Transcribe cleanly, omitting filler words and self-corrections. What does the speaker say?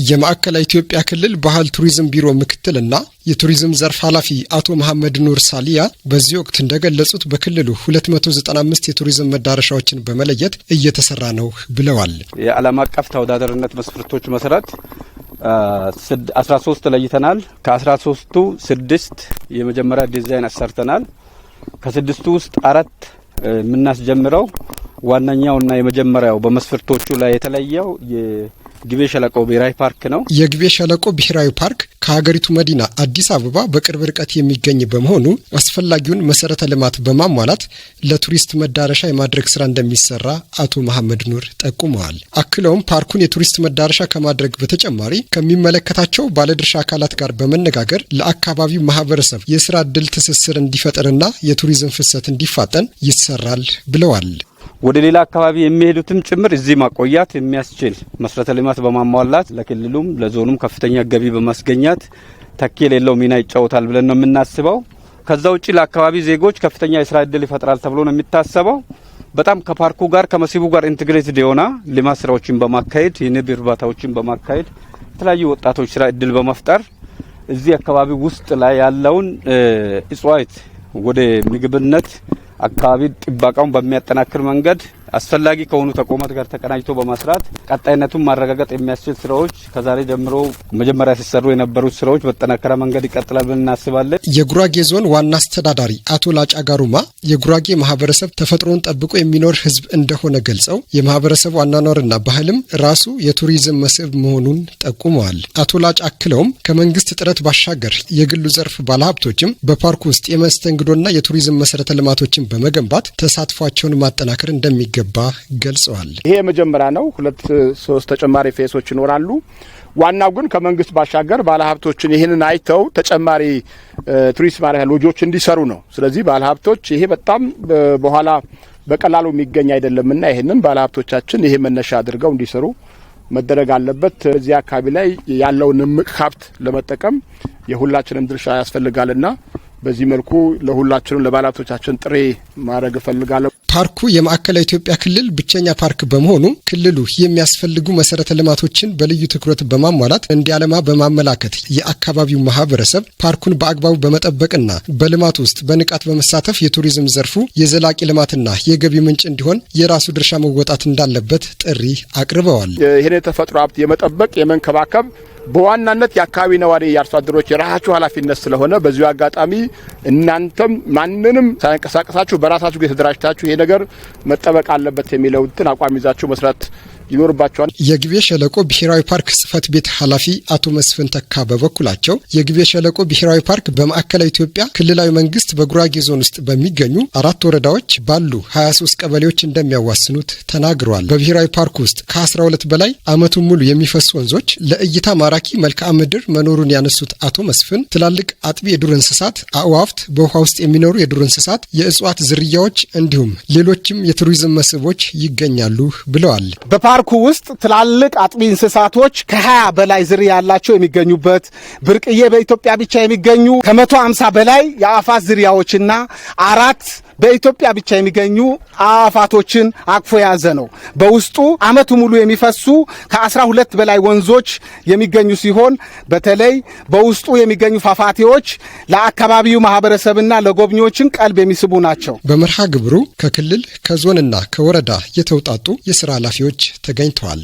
የማዕከላዊ ኢትዮጵያ ክልል ባህል ቱሪዝም ቢሮ ምክትልና የቱሪዝም ዘርፍ ኃላፊ አቶ መሐመድ ኑር ሳሊያ በዚህ ወቅት እንደገለጹት በክልሉ 295 የቱሪዝም መዳረሻዎችን በመለየት እየተሰራ ነው ብለዋል። የዓለም አቀፍ ተወዳዳሪነት መስፈርቶች መሰረት 13 ለይተናል። ከ13ቱ 6 የመጀመሪያ ዲዛይን አሰርተናል። ከ6ቱ ውስጥ 4 የምናስጀምረው ዋናኛውና የመጀመሪያው በመስፈርቶቹ ላይ የተለየው የግቤ ሸለቆ ብሔራዊ ፓርክ ነው። የግቤ ሸለቆ ብሔራዊ ፓርክ ከሀገሪቱ መዲና አዲስ አበባ በቅርብ ርቀት የሚገኝ በመሆኑ አስፈላጊውን መሰረተ ልማት በማሟላት ለቱሪስት መዳረሻ የማድረግ ስራ እንደሚሰራ አቶ መሐመድ ኑር ጠቁመዋል። አክለውም ፓርኩን የቱሪስት መዳረሻ ከማድረግ በተጨማሪ ከሚመለከታቸው ባለድርሻ አካላት ጋር በመነጋገር ለአካባቢው ማህበረሰብ የስራ ዕድል ትስስር እንዲፈጠርና የቱሪዝም ፍሰት እንዲፋጠን ይሰራል ብለዋል። ወደ ሌላ አካባቢ የሚሄዱትም ጭምር እዚህ ማቆያት የሚያስችል መሰረተ ልማት በማሟላት ለክልሉም ለዞኑም ከፍተኛ ገቢ በማስገኛት ተኪ የሌለው ሚና ይጫወታል ብለን ነው የምናስበው። ከዛ ውጪ ለአካባቢ ዜጎች ከፍተኛ የስራ ዕድል ይፈጥራል ተብሎ ነው የሚታሰበው። በጣም ከፓርኩ ጋር ከመስህቡ ጋር ኢንተግሬትድ የሆነ ልማት ስራዎችን በማካሄድ የንብ እርባታዎችን በማካሄድ የተለያዩ ወጣቶች ስራ ዕድል በመፍጠር እዚህ አካባቢ ውስጥ ላይ ያለውን እጽዋት ወደ ምግብነት አካባቢ ጥበቃውን በሚያጠናክር መንገድ አስፈላጊ ከሆኑ ተቋማት ጋር ተቀናጅቶ በመስራት ቀጣይነቱን ማረጋገጥ የሚያስችል ስራዎች ከዛሬ ጀምሮ መጀመሪያ ሲሰሩ የነበሩት ስራዎች በተጠናከረ መንገድ ይቀጥላል ብለን እናስባለን። የጉራጌ ዞን ዋና አስተዳዳሪ አቶ ላጫ ጋሩማ የጉራጌ ማህበረሰብ ተፈጥሮን ጠብቆ የሚኖር ህዝብ እንደሆነ ገልጸው የማህበረሰቡ አኗኗርና ባህልም ራሱ የቱሪዝም መስህብ መሆኑን ጠቁመዋል። አቶ ላጫ አክለውም ከመንግስት ጥረት ባሻገር የግሉ ዘርፍ ባለሀብቶችም በፓርኩ ውስጥ የመስተንግዶና የቱሪዝም መሰረተ ልማቶችን በመገንባት ተሳትፏቸውን ማጠናከር እንደሚገባ ገልጸዋል። ይሄ መጀመሪያ ነው። 2-3 ተጨማሪ ፌሶች ይኖራሉ። ዋናው ግን ከመንግስት ባሻገር ባለሀብቶችን ይሄንን አይተው ተጨማሪ ቱሪስት ማረፊያ ሎጆች እንዲሰሩ ነው። ስለዚህ ባለሀብቶች ይሄ በጣም በኋላ በቀላሉ የሚገኝ አይደለምና ይሄንን ባለሀብቶቻችን ይሄ መነሻ አድርገው እንዲሰሩ መደረግ አለበት። እዚህ አካባቢ ላይ ያለውን እምቅ ሀብት ለመጠቀም የሁላችንም ድርሻ ያስፈልጋልና በዚህ መልኩ ለሁላችንም ለባለሀብቶቻችን ጥሪ ማድረግ እፈልጋለሁ። ፓርኩ የማዕከላዊ ኢትዮጵያ ክልል ብቸኛ ፓርክ በመሆኑ ክልሉ የሚያስፈልጉ መሰረተ ልማቶችን በልዩ ትኩረት በማሟላት እንዲያለማ በማመላከት የአካባቢው ማህበረሰብ ፓርኩን በአግባቡ በመጠበቅና በልማት ውስጥ በንቃት በመሳተፍ የቱሪዝም ዘርፉ የዘላቂ ልማትና የገቢ ምንጭ እንዲሆን የራሱ ድርሻ መወጣት እንዳለበት ጥሪ አቅርበዋል። ይሄን የተፈጥሮ ሀብት የመጠበቅ የመንከባከብ በዋናነት የአካባቢ ነዋሪ የአርሶ አደሮች የራሳችሁ ኃላፊነት ስለሆነ በዚሁ አጋጣሚ እናንተም ማንንም ሳይንቀሳቀሳችሁ በራሳችሁ የተደራጅታችሁ ይሄ ነገር መጠበቅ አለበት የሚለው አቋም ይዛችሁ መስራት ይኖርባቸዋል። የግቤ ሸለቆ ብሔራዊ ፓርክ ጽህፈት ቤት ኃላፊ አቶ መስፍን ተካ በበኩላቸው የግቤ ሸለቆ ብሔራዊ ፓርክ በማዕከላዊ ኢትዮጵያ ክልላዊ መንግስት በጉራጌ ዞን ውስጥ በሚገኙ 4 ወረዳዎች ባሉ 23 ቀበሌዎች እንደሚያዋስኑት ተናግረዋል። በብሔራዊ ፓርክ ውስጥ ከ12 በላይ ዓመቱን ሙሉ የሚፈሱ ወንዞች ለእይታ ማራኪ መልክዓ ምድር መኖሩን ያነሱት አቶ መስፍን ትላልቅ አጥቢ የዱር እንስሳት፣ አዕዋፍት፣ በውሃ ውስጥ የሚኖሩ የዱር እንስሳት፣ የእጽዋት ዝርያዎች እንዲሁም ሌሎችም የቱሪዝም መስህቦች ይገኛሉ ብለዋል። ፓርኩ ውስጥ ትላልቅ አጥቢ እንስሳቶች ከ20 በላይ ዝርያ ያላቸው የሚገኙበት ብርቅዬ በኢትዮጵያ ብቻ የሚገኙ ከ150 በላይ የአዕዋፋት ዝርያዎችና 4 በኢትዮጵያ ብቻ የሚገኙ አዕዋፋቶችን አቅፎ የያዘ ነው። በውስጡ ዓመቱ ሙሉ የሚፈሱ ከ12 በላይ ወንዞች የሚገኙ ሲሆን በተለይ በውስጡ የሚገኙ ፏፏቴዎች ለአካባቢው ማህበረሰብና ለጎብኚዎችን ቀልብ የሚስቡ ናቸው። በመርሃ ግብሩ ከክልል ከዞንና ከወረዳ የተውጣጡ የሥራ ኃላፊዎች ተገኝተዋል።